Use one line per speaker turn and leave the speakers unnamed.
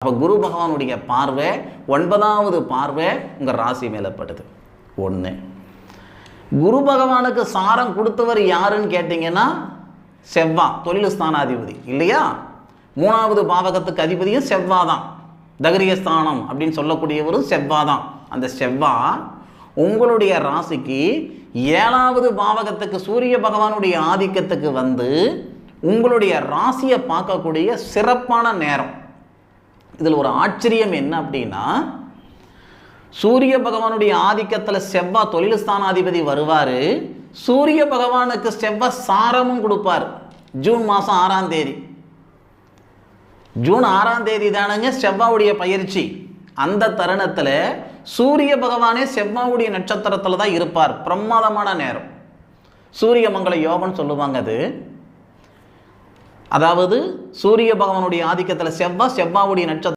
அப்போ குரு பகவானுடைய பார்வை 9வது பார்வை உங்கள் ராசி மேலே படுது. ஒன்று. குரு பகவானுக்கு சாரம் கொடுத்தவர் யாருன்னு கேட்டிங்கன்னா செவ்வாய், தொழில் ஸ்தானாதிபதி இல்லையா? 3வது பாவகத்துக்கு அதிபதியும் செவ்வாய் தான். தகரிய ஸ்தானம் அப்படின்னு சொல்லக்கூடியவரும் செவ்வாய் தான். அந்த செவ்வாய் உங்களுடைய ராசிக்கு 7வது பாவகத்துக்கு சூரிய பகவானுடைய ஆதிக்கத்துக்கு வந்து உங்களுடைய ராசியை பார்க்கக்கூடிய சிறப்பான நேரம். இதில் ஒரு ஆச்சரியம் என்ன அப்படின்னா, சூரிய பகவானுடைய ஆதிக்கத்தில் செவ்வாய் தொழில் ஸ்தானாதிபதி வருவார். சூரிய பகவானுக்கு செவ்வாய் சாரமும் கொடுப்பார். ஜூன் மாதம் 6ஆம் தேதி, ஜூன் 6ஆம் தேதி தானுங்க செவ்வாவுடைய பயிற்சி. அந்த தருணத்தில் சூரிய பகவானே செவ்வாவுடைய நட்சத்திரத்தில் தான் இருப்பார். பிரமாதமான நேரம். சூரிய மங்கள யோகம்னு சொல்லுவாங்க அது. அதாவது சூரிய பகவானுடைய ஆதிக்கத்தில் செவ்வாவுடைய நட்சத்திரம்